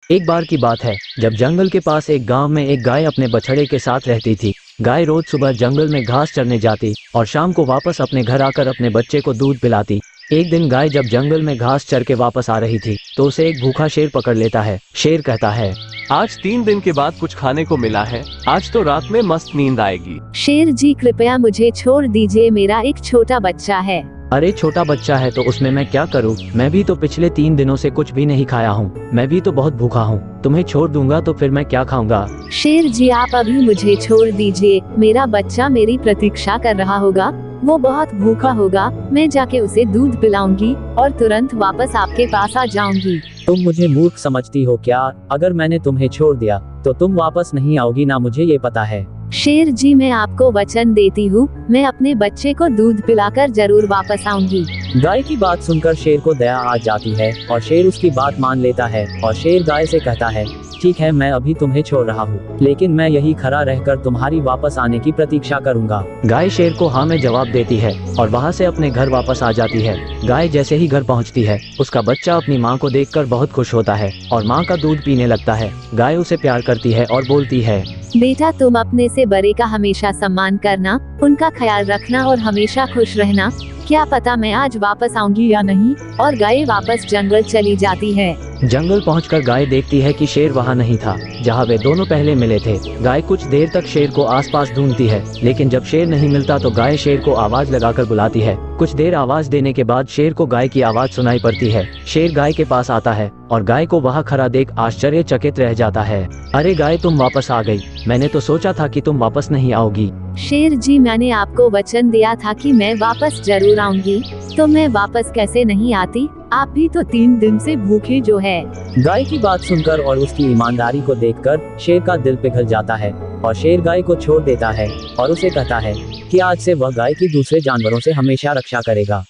एक बार की बात है, जब जंगल के पास एक गांव में एक गाय अपने बछड़े के साथ रहती थी। गाय रोज सुबह जंगल में घास चरने जाती और शाम को वापस अपने घर आकर अपने बच्चे को दूध पिलाती। एक दिन गाय जब जंगल में घास चर के वापस आ रही थी तो उसे एक भूखा शेर पकड़ लेता है। शेर कहता है, आज 3 दिन के बाद कुछ खाने को मिला है, आज तो रात में मस्त नींद आएगी। शेर जी कृपया मुझे छोड़ दीजिए, मेरा एक छोटा बच्चा है। अरे छोटा बच्चा है तो उसमें मैं क्या करूं? मैं भी तो पिछले 3 दिनों से कुछ भी नहीं खाया हूं। मैं भी तो बहुत भूखा हूं। तुम्हें छोड़ दूंगा तो फिर मैं क्या खाऊंगा? शेर जी आप अभी मुझे छोड़ दीजिए, मेरा बच्चा मेरी प्रतीक्षा कर रहा होगा, वो बहुत भूखा होगा। मैं जाके उसे दूध पिलाऊंगी और तुरंत वापस आपके पास आ जाऊंगी। तुम मुझे मूर्ख समझती हो क्या? अगर मैंने तुम्हें छोड़ दिया तो तुम वापस नहीं आओगी ना, मुझे ये पता है। शेर जी मैं आपको वचन देती हूँ, मैं अपने बच्चे को दूध पिलाकर जरूर वापस आऊंगी। गाय की बात सुनकर शेर को दया आ जाती है और शेर उसकी बात मान लेता है और शेर गाय से कहता है, ठीक है मैं अभी तुम्हें छोड़ रहा हूँ, लेकिन मैं यही खड़ा रहकर तुम्हारी वापस आने की प्रतीक्षा करूंगा। गाय शेर को हाँ में जवाब देती है और वहाँ से अपने घर वापस आ जाती है। गाय जैसे ही घर पहुँचती है, उसका बच्चा अपनी माँ को देखकर बहुत खुश होता है और माँ का दूध पीने लगता है। गाय उसे प्यार करती है और बोलती है, बेटा तुम अपने से बड़े का हमेशा सम्मान करना, उनका ख्याल रखना और हमेशा खुश रहना। क्या पता मैं आज वापस आऊंगी या नहीं। और गाय वापस जंगल चली जाती है। जंगल पहुंचकर गाय देखती है कि शेर वहां नहीं था जहां वे दोनों पहले मिले थे। गाय कुछ देर तक शेर को आसपास ढूंढती है, लेकिन जब शेर नहीं मिलता तो गाय शेर को आवाज लगाकर बुलाती है। कुछ देर आवाज देने के बाद शेर को गाय की आवाज सुनाई पड़ती है। शेर गाय के पास आता है और गाय को वहां खड़ा देख आश्चर्यचकित रह जाता है। अरे गाय तुम वापस आ गई, मैंने तो सोचा था कि तुम वापस नहीं आओगी। शेर जी मैंने आपको वचन दिया था कि मैं वापस जरूर आऊंगी, तो मैं वापस कैसे नहीं आती? आप भी तो 3 दिन से भूखे जो है। गाय की बात सुनकर और उसकी ईमानदारी को देखकर शेर का दिल पिघल जाता है और शेर गाय को छोड़ देता है और उसे कहता है कि आज से वह गाय की दूसरे जानवरों से हमेशा रक्षा करेगा।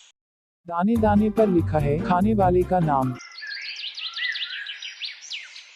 दाने दाने पर लिखा है खाने वाले का नाम।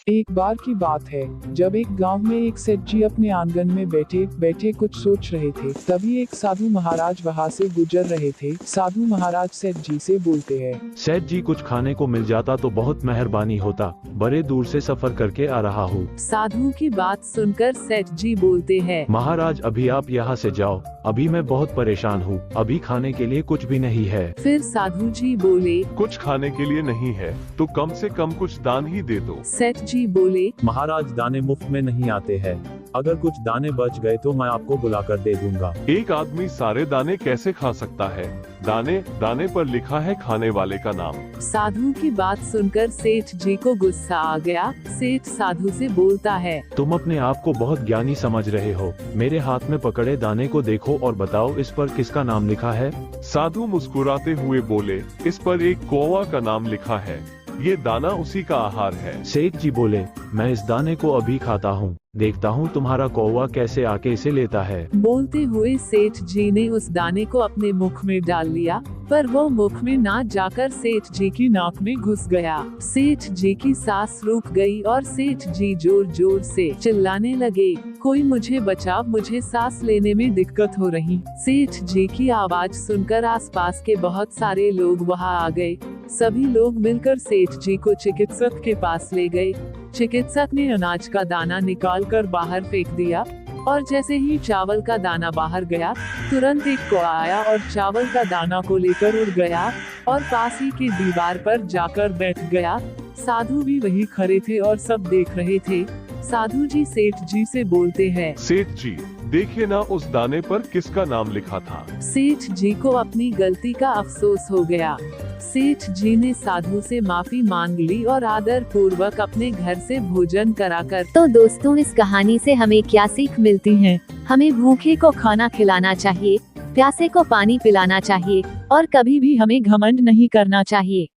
एक बार की बात है, जब एक गांव में एक सेठ जी अपने आंगन में बैठे बैठे कुछ सोच रहे थे। तभी एक साधु महाराज वहां से गुजर रहे थे। साधु महाराज सेठ जी से बोलते हैं, सेठ जी कुछ खाने को मिल जाता तो बहुत मेहरबानी होता, बड़े दूर से सफर करके आ रहा हूँ। साधु की बात सुनकर सेठ जी बोलते हैं, महाराज अभी आप यहाँ से जाओ, अभी मैं बहुत परेशान हूँ, अभी खाने के लिए कुछ भी नहीं है। फिर साधु जी बोले, कुछ खाने के लिए नहीं है तो कम से कम कुछ दान ही दे दो। सेठ जी बोले, महाराज दाने मुफ्त में नहीं आते हैं, अगर कुछ दाने बच गए तो मैं आपको बुलाकर दे दूंगा। एक आदमी सारे दाने कैसे खा सकता है? दाने दाने पर लिखा है खाने वाले का नाम। साधु की बात सुनकर सेठ जी को गुस्सा आ गया। सेठ साधु से बोलता है, तुम अपने आप को बहुत ज्ञानी समझ रहे हो, मेरे हाथ में पकड़े दाने को देखो और बताओ इस पर किसका नाम लिखा है? साधु मुस्कुराते हुए बोले, इस पर एक कौवा का नाम लिखा है, ये दाना उसी का आहार है। सेठ जी बोले, मैं इस दाने को अभी खाता हूँ, देखता हूँ तुम्हारा कौवा कैसे आके इसे लेता है। बोलते हुए सेठ जी ने उस दाने को अपने मुख में डाल लिया, पर वो मुख में ना जाकर सेठ जी की नाक में घुस गया। सेठ जी की सांस रुक गई और सेठ जी जोर जोर से चिल्लाने लगे, कोई मुझे बचाओ, मुझे सांस लेने में दिक्कत हो रही। सेठ जी की आवाज सुनकर आसपास के बहुत सारे लोग वहां आ गए। सभी लोग मिलकर सेठ जी को चिकित्सक के पास ले गए। चिकित्सक ने अनाज का दाना निकालकर बाहर फेंक दिया और जैसे ही चावल का दाना बाहर गया, तुरंत एक कौवा आया और चावल का दाना को लेकर उड़ गया और पास ही की दीवार पर जाकर बैठ गया। साधु भी वहीं खड़े थे और सब देख रहे थे। साधु जी सेठ जी से बोलते हैं, सेठ जी देखिए ना उस दाने पर किसका नाम लिखा था। सेठ जी को अपनी गलती का अफसोस हो गया। सेठ जी ने साधु से माफी मांग ली और आदर पूर्वक अपने घर से भोजन कराकर। तो दोस्तों इस कहानी से हमें क्या सीख मिलती है? हमें भूखे को खाना खिलाना चाहिए, प्यासे को पानी पिलाना चाहिए और कभी भी हमें घमंड नहीं करना चाहिए।